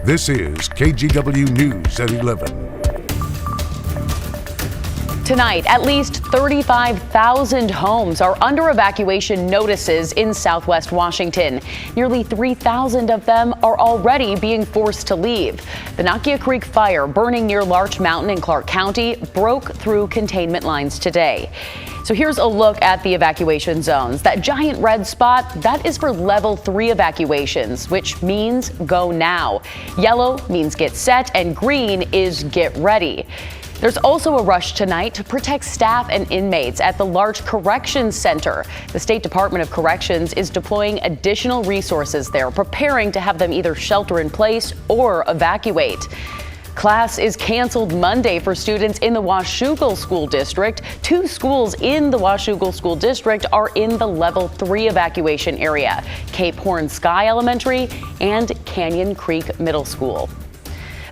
This is KGW News at 11. Tonight, at least 35,000 homes are under evacuation notices in Southwest Washington. Nearly 3,000 of them are already being forced to leave. The Nakia Creek fire burning near Larch Mountain in Clark County broke through containment lines today. So here's a look at the evacuation zones. That giant red spot, that is for level 3 evacuations, which means go now. Yellow means get set, and green is get ready. There's also a rush tonight to protect staff and inmates at the Larch Corrections Center. The State Department of Corrections is deploying additional resources there, preparing to have them either shelter in place or evacuate. Class is canceled Monday for students in the Washougal School District. 2 schools in the Washougal School District are in the level 3 evacuation area: Cape Horn Sky Elementary and Canyon Creek Middle School.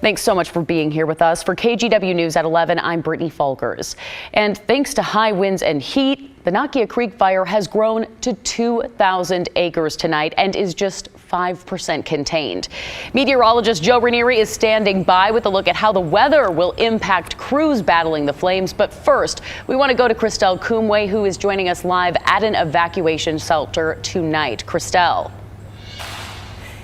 Thanks so much for being here with us. For KGW News at 11, I'm Brittany Folkers. And thanks to high winds and heat, the Nakia Creek fire has grown to 2,000 acres tonight and is just 5% contained. Meteorologist Joe Ranieri is standing by with a look at how the weather will impact crews battling the flames. But first, we want to go to Christelle Kumwe, who is joining us live at an evacuation shelter tonight. Christelle.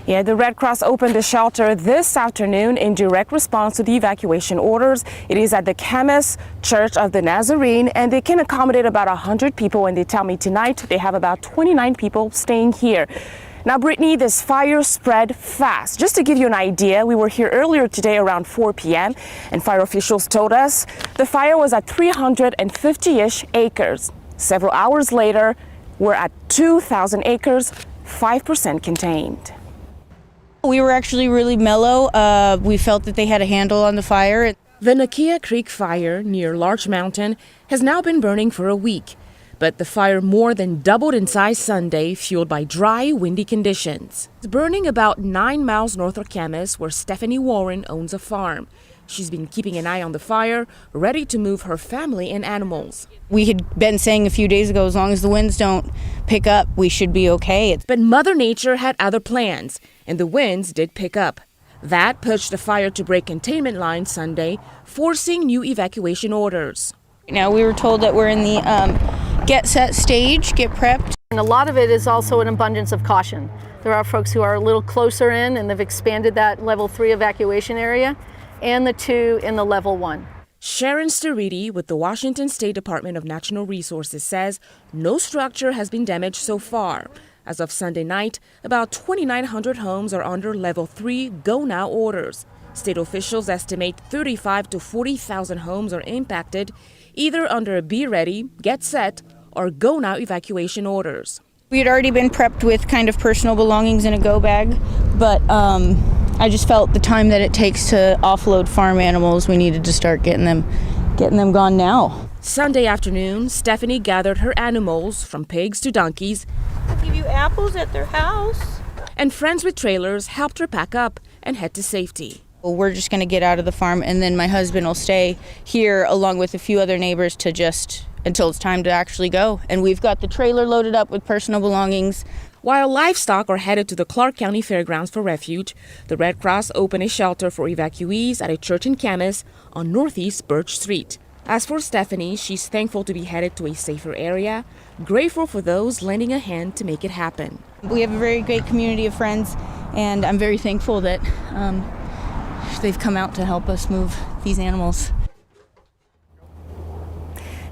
Yeah, the Red Cross opened the shelter this afternoon in direct response to the evacuation orders. It is at the Camas Church of the Nazarene, and they can accommodate about 100 people. And they tell me tonight they have about 29 people staying here. Now, Brittany, this fire spread fast. Just to give you an idea, we were here earlier today around 4 p.m. and fire officials told us the fire was at 350-ish acres. Several hours later, we're at 2,000 acres, 5% contained. We were actually really mellow. We felt that they had a handle on the fire. The Nakia Creek fire near Larch Mountain has now been burning for a week. But the fire more than doubled in size Sunday, fueled by dry, windy conditions. It's burning about 9 miles north of Camas, where Stephanie Warren owns a farm. She's been keeping an eye on the fire, ready to move her family and animals. We had been saying a few days ago, as long as the winds don't pick up, we should be okay. But Mother Nature had other plans, and the winds did pick up. That pushed the fire to break containment lines Sunday, forcing new evacuation orders. Now we were told that we're in the get set stage, get prepped. And a lot of it is also an abundance of caution. There are folks who are a little closer in, and they've expanded that level 3 evacuation area, and the 2 in the level 1. Sharon Steridi with the Washington State Department of Natural Resources says no structure has been damaged so far. As of Sunday night, about 2,900 homes are under level 3 go now orders. State officials estimate 35,000 to 40,000 homes are impacted, either under a be ready, get set, or go now evacuation orders. We had already been prepped with kind of personal belongings in a go bag, but I just felt the time that it takes to offload farm animals, we needed to start getting them gone now. Sunday afternoon, Stephanie gathered her animals, from pigs to donkeys. I'll give you apples at their house. And friends with trailers helped her pack up and head to safety. Well, we're just going to get out of the farm, and then my husband will stay here along with a few other neighbors to just until it's time to actually go. And we've got the trailer loaded up with personal belongings. While livestock are headed to the Clark County Fairgrounds for refuge, the Red Cross opened a shelter for evacuees at a church in Camas on Northeast Birch Street. As for Stephanie, she's thankful to be headed to a safer area, grateful for those lending a hand to make it happen. We have a very great community of friends, and I'm very thankful that they've come out to help us move these animals.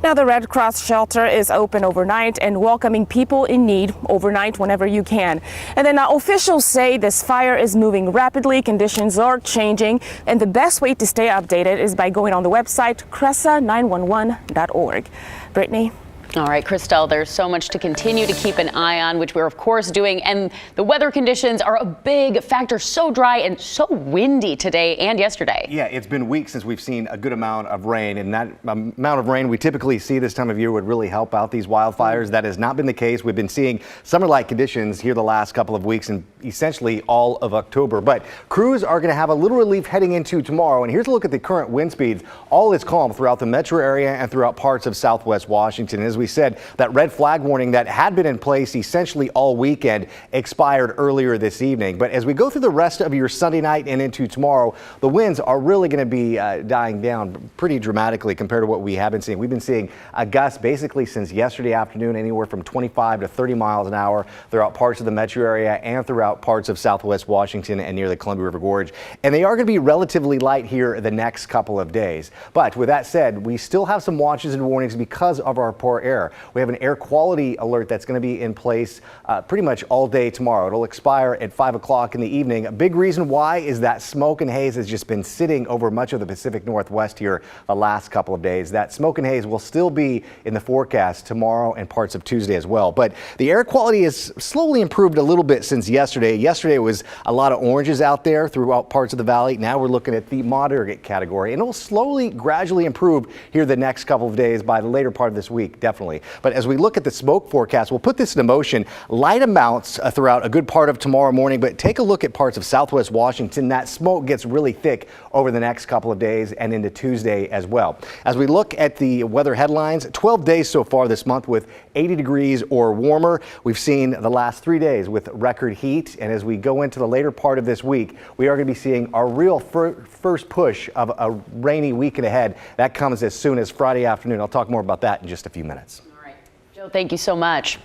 Now, the Red Cross shelter is open overnight and welcoming people in need overnight whenever you can. And then officials say this fire is moving rapidly, conditions are changing, and the best way to stay updated is by going on the website cresa911.org. Brittany? All right, Christelle, there's so much to continue to keep an eye on, which we're of course doing. And the weather conditions are a big factor. So dry and so windy today and yesterday. Yeah, it's been weeks since we've seen a good amount of rain, and that amount of rain we typically see this time of year would really help out these wildfires. That has not been the case. We've been seeing summer-like conditions here the last couple of weeks and essentially all of October. But crews are going to have a little relief heading into tomorrow. And here's a look at the current wind speeds. All is calm throughout the metro area and throughout parts of southwest Washington. As we we said, that red flag warning that had been in place essentially all weekend expired earlier this evening. But as we go through the rest of your Sunday night and into tomorrow, the winds are really going to be dying down pretty dramatically compared to what we have been seeing. We've been seeing a gust basically since yesterday afternoon, anywhere from 25 to 30 miles an hour throughout parts of the metro area and throughout parts of southwest Washington and near the Columbia River Gorge. And they are going to be relatively light here the next couple of days. But with that said, we still have some watches and warnings because of our poor air. We have an air quality alert that's going to be in place pretty much all day tomorrow. It'll expire at 5 o'clock in the evening. A big reason why is that smoke and haze has just been sitting over much of the Pacific Northwest here the last couple of days. That smoke and haze will still be in the forecast tomorrow and parts of Tuesday as well. But the air quality has slowly improved a little bit since yesterday. Yesterday was a lot of oranges out there throughout parts of the valley. Now we're looking at the moderate category, and it will slowly, gradually improve here the next couple of days by the later part of this week, definitely. But as we look at the smoke forecast, we'll put this into motion. Light amounts throughout a good part of tomorrow morning, but take a look at parts of southwest Washington. That smoke gets really thick over the next couple of days and into Tuesday as well. As we look at the weather headlines, 12 days so far this month with 80 degrees or warmer. We've seen the last 3 days with record heat, and as we go into the later part of this week, we are going to be seeing our real first push of a rainy weekend ahead. That comes as soon as Friday afternoon. I'll talk more about that in just a few minutes. All right, Joe, thank you so much.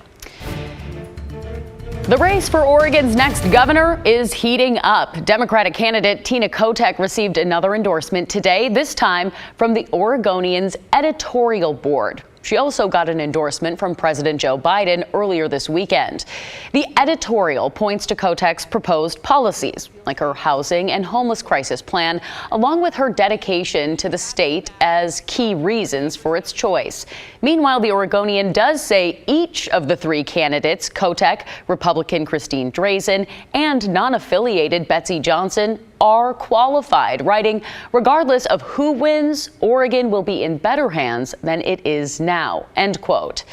The race for Oregon's next governor is heating up. Democratic candidate Tina Kotek received another endorsement today, this time from the Oregonian's editorial board. She also got an endorsement from President Joe Biden earlier this weekend. The editorial points to Kotek's proposed policies, like her housing and homeless crisis plan, along with her dedication to the state as key reasons for its choice. Meanwhile, the Oregonian does say each of the three candidates, Kotek, Republican Christine Drazen, and non-affiliated Betsy Johnson, are qualified, writing, regardless of who wins, Oregon will be in better hands than it is now, end quote.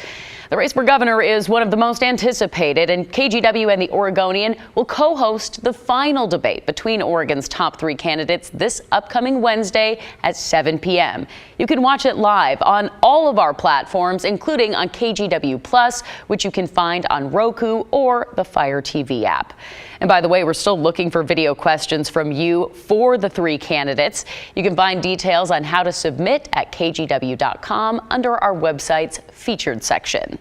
The race for governor is one of the most anticipated, and KGW and the Oregonian will co-host the final debate between Oregon's top three candidates this upcoming Wednesday at 7 p.m. You can watch it live on all of our platforms, including on KGW Plus, which you can find on Roku or the Fire TV app. And by the way, we're still looking for video questions from you for the three candidates. You can find details on how to submit at kgw.com under our website's featured section.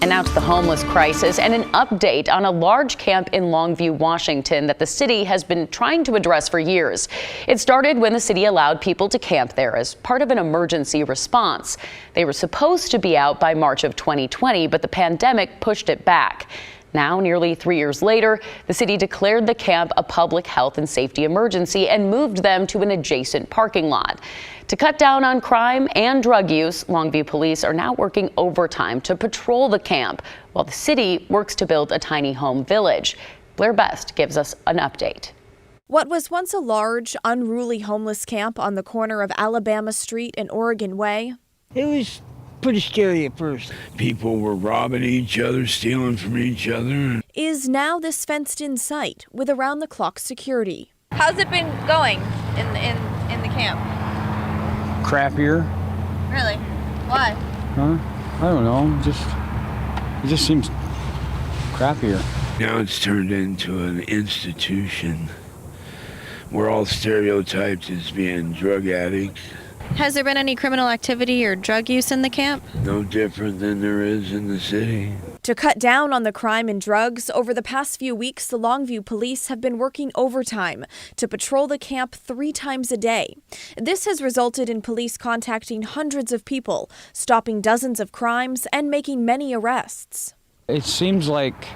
And now to the homeless crisis and an update on a large camp in Longview, Washington that the city has been trying to address for years. It started when the city allowed people to camp there as part of an emergency response. They were supposed to be out by March of 2020, but the pandemic pushed it back. Now, nearly 3 years later, the city declared the camp a public health and safety emergency and moved them to an adjacent parking lot. To cut down on crime and drug use, Longview police are now working overtime to patrol the camp, while the city works to build a tiny home village. Blair Best gives us an update. What was once a large, unruly homeless camp on the corner of Alabama Street and Oregon Way, it was pretty scary at first. People were robbing each other, stealing from each other. Is now this fenced-in site with around-the-clock security. How's it been going in the camp? Crappier. Really? Why? I don't know. It just seems crappier. Now it's turned into an institution. We're all stereotyped as being drug addicts. Has there been any criminal activity or drug use in the camp? No different than there is in the city. To cut down on the crime and drugs, over the past few weeks, the Longview police have been working overtime to patrol the camp 3 times a day. This has resulted in police contacting hundreds of people, stopping dozens of crimes, and making many arrests. It seems like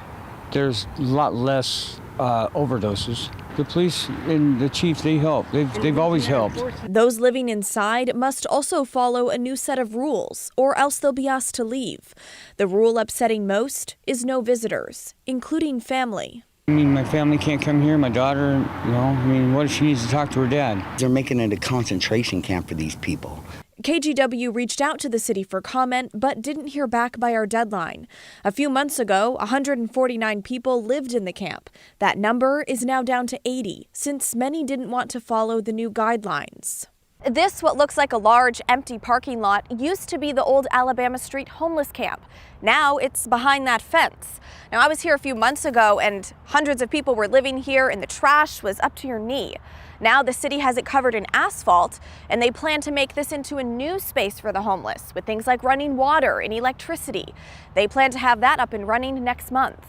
there's a lot less overdoses. The police and the chief, they help. They've always helped. Those living inside must also follow a new set of rules, or else they'll be asked to leave. The rule upsetting most is no visitors, including family. I mean, my family can't come here. My daughter, what if she needs to talk to her dad? They're making it a concentration camp for these people. KGW reached out to the city for comment, but didn't hear back by our deadline. A few months ago, 149 people lived in the camp. That number is now down to 80, since many didn't want to follow the new guidelines. This, what looks like a large empty parking lot, used to be the old Alabama Street homeless camp. Now it's behind that fence. Now, I was here a few months ago and hundreds of people were living here and the trash was up to your knee. Now the city has it covered in asphalt and they plan to make this into a new space for the homeless with things like running water and electricity. They plan to have that up and running next month.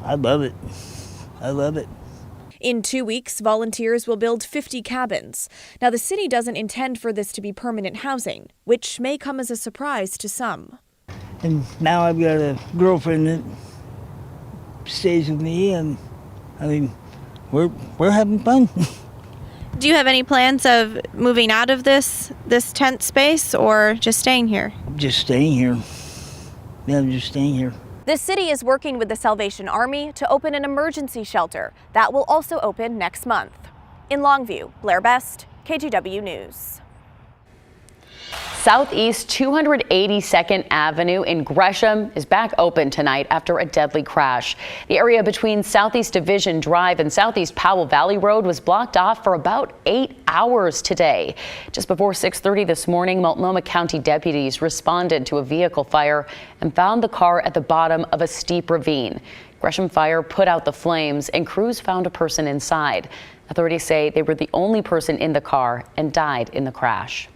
I love it. I love it. In 2 weeks, volunteers will build 50 cabins. Now, the city doesn't intend for this to be permanent housing, which may come as a surprise to some. And now I've got a girlfriend that stays with me, and I mean, we're having fun. Do you have any plans of moving out of this tent space or just staying here? Just staying here. Yeah, I'm just staying here. The city is working with the Salvation Army to open an emergency shelter that will also open next month. In Longview, Blair Best, KGW News. Southeast 282nd Avenue in Gresham is back open tonight after a deadly crash. The area between Southeast Division Drive and Southeast Powell Valley Road was blocked off for about 8 hours today. Just before 6:30 this morning, Multnomah County deputies responded to a vehicle fire and found the car at the bottom of a steep ravine. Gresham Fire put out the flames and crews found a person inside. Authorities say they were the only person in the car and died in the crash.